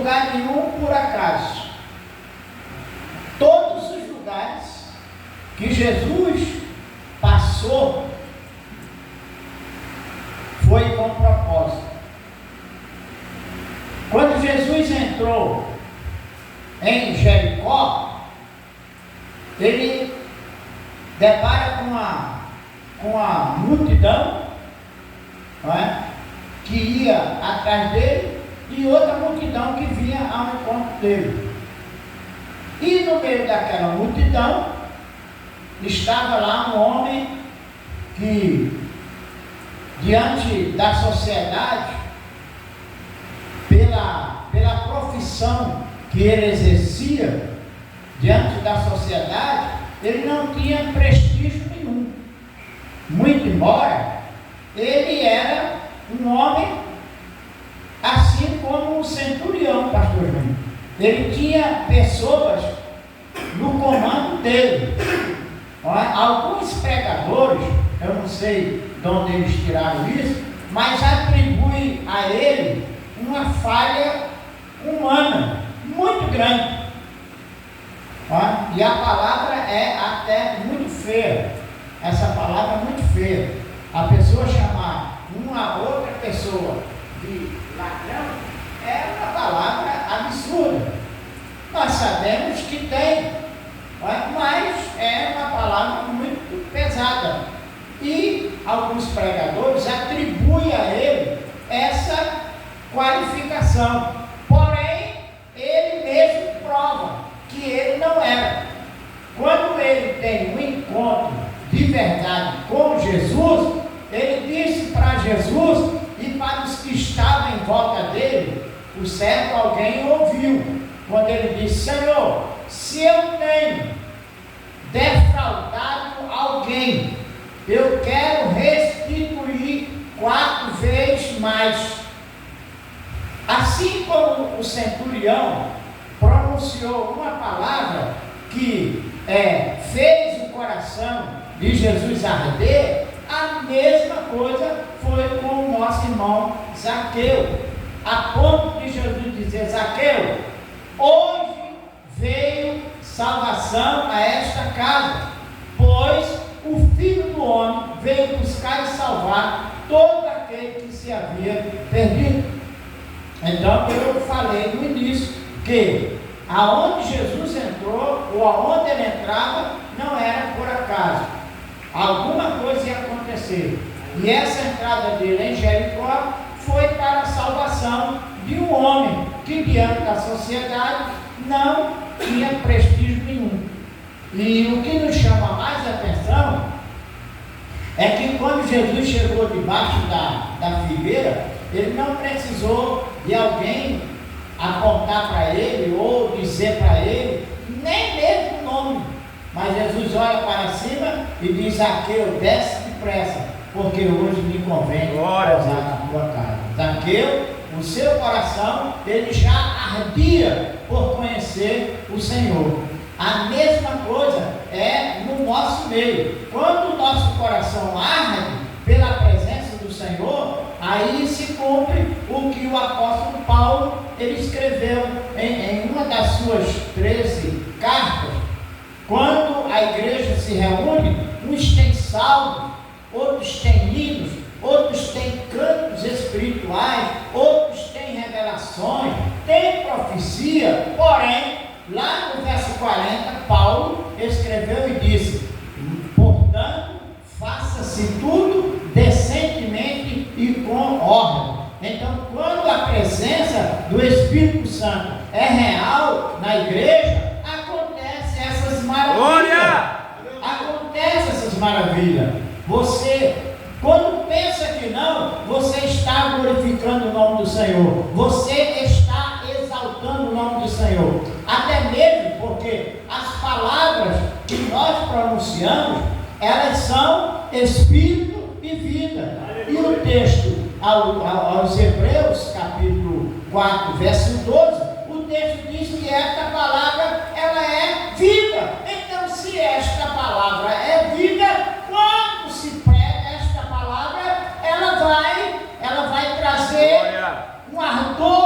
lugar nenhum por acaso. Todos os lugares que Jesus passou foi com propósito. Quando Jesus entrou em Jericó, ele depara com a multidão, não é? Que ia atrás dele, e outra multidão que vinha ao encontro dele. E no meio daquela multidão estava lá um homem que, diante da sociedade, pela profissão que ele exercia diante da sociedade, ele não tinha prestígio nenhum. Muito embora ele era um homem assim como um centurião, pastor Júnior. Ele tinha pessoas no comando dele. Alguns pregadores, eu não sei de onde eles tiraram isso, mas atribuem a ele uma falha humana muito grande. E a palavra é até muito feia. Essa palavra é muito feia. A pessoa chamar uma outra pessoa de ladrão é uma palavra absurda. Nós sabemos que tem, mas é uma palavra muito pesada. E alguns pregadores atribuem a ele essa qualificação. Porém, ele mesmo prova que ele não era. Quando ele tem um encontro de verdade com Jesus, ele disse para Jesus e para os que estavam em volta dele, o certo alguém ouviu, quando ele disse: Senhor, se eu tenho defraudado alguém, eu quero restituir 4 vezes mais. Assim como o centurião pronunciou uma palavra que fez o coração de Jesus arder, a mesma coisa foi com o nosso irmão Zaqueu, a ponto de Jesus dizer: Zaqueu, hoje veio salvação a esta casa, pois o Filho do Homem veio buscar e salvar todo aquele que se havia perdido. Então eu falei no início que aonde Jesus entrou, ou aonde ele entrava, não era por acaso. Alguma coisa ia acontecer. E essa entrada dele em Jericó foi para a salvação de um homem que diante da sociedade não tinha prestígio nenhum. E o que nos chama mais atenção é que quando Jesus chegou debaixo da figueira, ele não precisou de alguém apontar para ele ou dizer para ele, nem mesmo o nome. Mas Jesus olha para cima e diz: Zaqueu, desce depressa, porque hoje me convém pousar na tua casa. Zaqueu, o seu coração, ele já ardia por conhecer o Senhor. A mesma coisa é no nosso meio. Quando o nosso coração arde pela presença do Senhor, aí se cumpre o que o apóstolo Paulo ele escreveu em uma das suas 13 cartas. Quando a igreja se reúne, uns têm salmos, outros têm hinos, outros têm cantos espirituais, outros têm revelações, têm profecia. Porém, lá no verso 40, Paulo escreveu e disse: portanto, faça-se tudo decentemente e com ordem. Então, quando a presença do Espírito Santo é real na igreja, acontece essas maravilhas. Acontece essas maravilhas. Você, quando pensa que não, você está glorificando o nome do Senhor. Você está exaltando o nome do Senhor. Até mesmo porque as palavras que nós pronunciamos, elas são espírito e vida. E o texto aos Hebreus, capítulo 4, verso 12, o texto diz que esta palavra, ela é vida. Então, se esta palavra é vida, quando se prega esta palavra, ela vai trazer um ardor